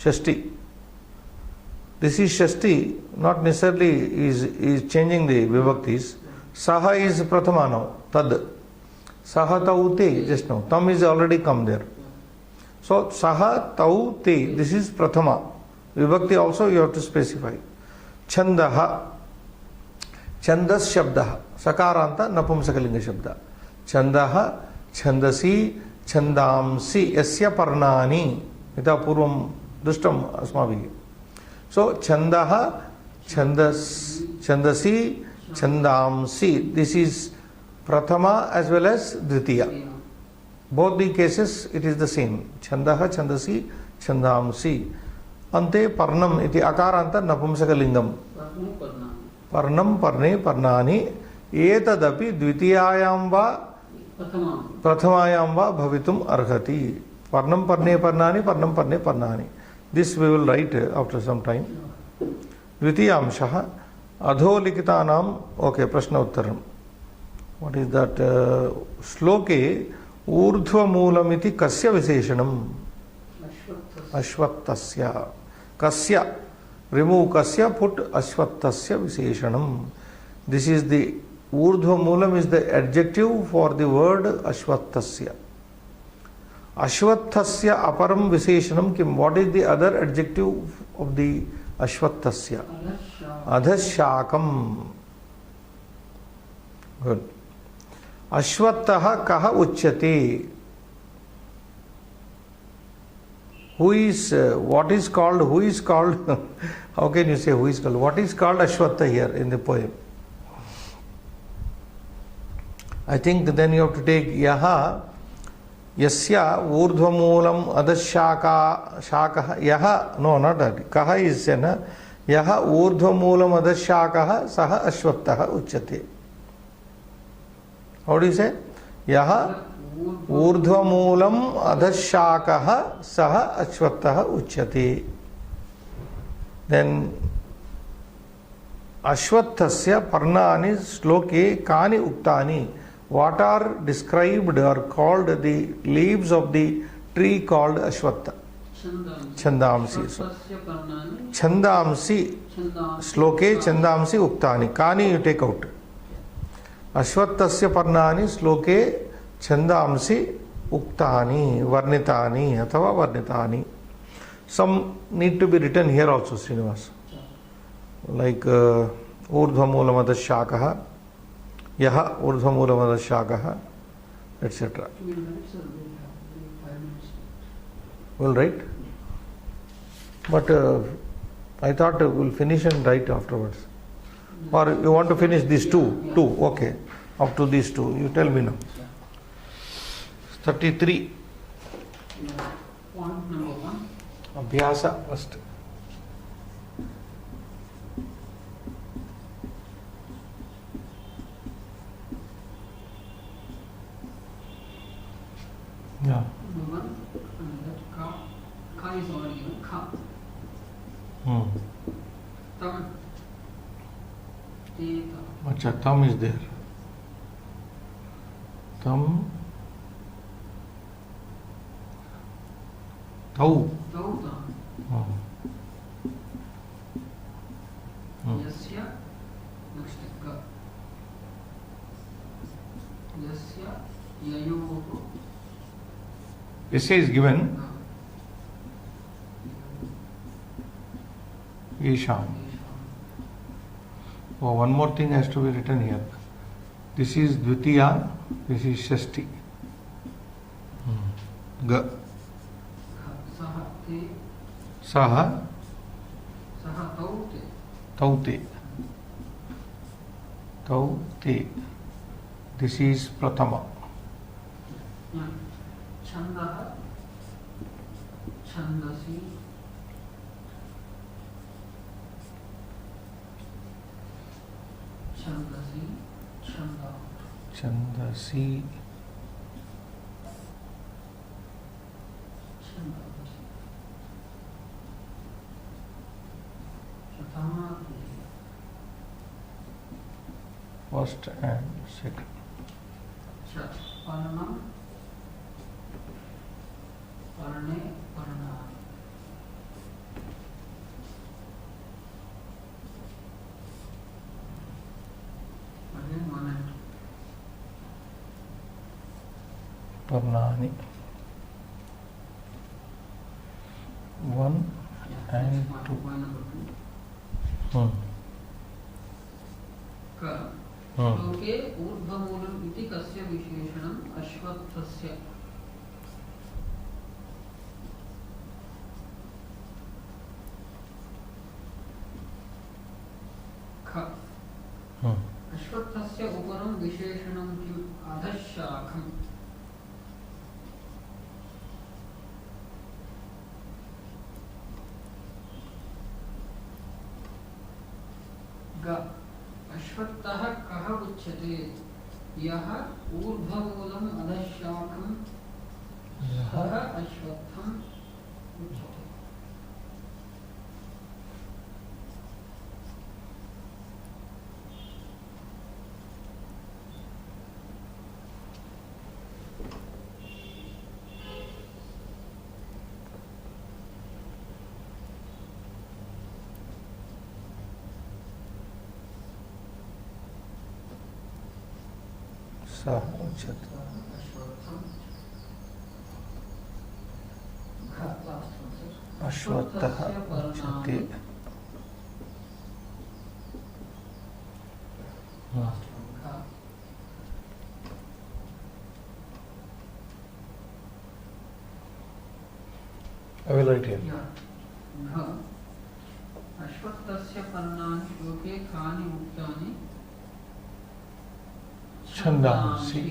Shashti. This is Shashti, not necessarily is changing the vibhaktis. Saha is Prathama now, Tad. Saha Tau Te, just now. Tam is already come there. So, Saha Tau Te, this is Prathama. Vibhakti also you have to specify. Chandaha. Chandas Shabdaha. Sakaranta Napumsakalinga Shabda. Chandaha, Chandasi, Chandamsi, Yasya Parnani. Ita Purvam Dushtam Asmavi. So, Chandaha, Chandasi, Chandamsi. This is Prathama as well as Dvitiya. Both the cases it is the same. Chandaha, Chandasi, Chandamsi. Ante Parnam iti Akaranta Napumsakalingam. Parnam, Parne, Parnani. Etadapi Dvitiyayam va Prathamayam va Bhavitum Arhati. Parnam, Parne, Parnani, Parnam, Parne, Parnani. This we will write after some time. Dvitiyamshaha Adholikitanam. Okay, Prashna Uttaram. What is that? Sloke Urdhva Moolamiti Kasya Viseshanam. Ashvattasya. Kasya. Remove Kasya, put Ashvattasya Viseshanam. This is the Urdhva Moolam is the adjective for the word Ashvattasya. Ashvattasya aparam Viseshanam kim. What is the other adjective of the Ashvattasya? Adhashakam. Good. Ashvattaha kaha uchyate. Who is, what is called, who is called, how can you say who is called? What is called Ashvatta here in the poem? I think then you have to take Yaha, Yasya, Urdhva Moolam, Adashaka, Shakaha, Yaha, no, not that, Kaha is Sena, Yaha, Urdhva Moolam, Adashakaha, Saha Ashvattaha Uchyate. How do you say? Yaha, Urdhva Moolam, Adashakaha, Saha Ashvattaha Uchyate. Then Ashvattasya Parnani Sloke Kani Uktani. What are described or called the leaves of the tree called Ashvatta? Chandamsi. So, Chandamsi. Sloke Chandamsi Uktani. Kani you take out. Ashvattasya Parnani Sloke Chandamsi Uktani. Varnitani. Athava Varnitani. Some need to be written here also, Srinivas. like urdhvamoolamadasyakah, yaha urdhvamoolamadasyakah, etc. We'll write, sir. We'll have 5 minutes. We'll write. But I thought we'll finish and write afterwards. Or you want to finish these two? Yeah. Two, okay. Up to these two. You tell me now. Yeah. 33. Point number 1. Abhyasa first. Yeah. Number 1. And that ka. Ka is already given. Ka. Tam. Teta. Acha, tam is there. Tam. Tau. Tauta. Yasya. Next ka. Yasya. Yayoho. Essay is given. Isham. Oh, one more thing has to be written here. This is Dvitiya, this is Shashti. Ga. Saha te. Saha. Saha taute. Taute. Taute. This is Prathama. Yeah. Chandaha. Chandasi. Chandasi. Chanda. Chandasi. Chandasi. Pratama. First and second. Paranam. Parane. Parana. Again 1 and 2. Parnani. 1 and 2. Point number 2. Ka. लोके ऊर्ध्वमूलम् इति कस्य विशेषणम् अश्वत्थस्य ख अश्वत्थस्य उपरं विशेषणं किम् अधःशाखम् ग अश्वत्थः कः उच्यते यः ऊर्ध्वमूलम् अधःशाखं सः अश्वत्थम् उच्यते सः उच्यते अश्वत्थः उच्यते I will write here. अश्वत्थस्य पर्णानि श्लोके कानि उक्तानि छन्दांसि.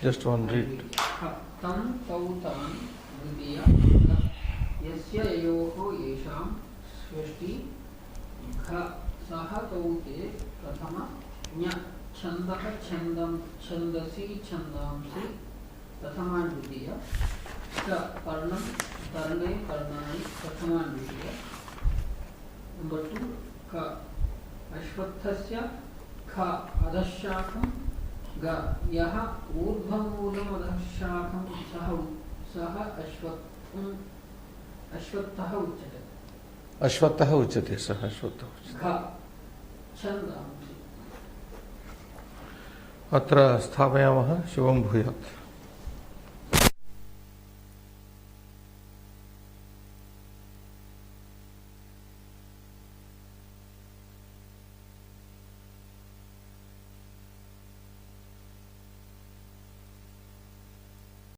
Just one read. तं तौ तान् द्वितीय यस्य ययोः येषां षष्ठी घ सः तौ ते प्रथम ज्ञ छन्दः छन्दं छन्दसि छन्दांसि प्रथमा द्वितीय च पर्णं पर्णे पर्णानि प्रथमा द्वितीय. नंबर 2 क अश्वत्थस्य ख अधःशाखं ग यः ऊर्ध्वमूलमधःशाखं सः अश्वत्थः उच्यते. अश्वत्थः उच्यते. सः अश्वत्थः उच्यते. घ छन्दांसि. अत्र स्थापयामः। शुभं भूयात्।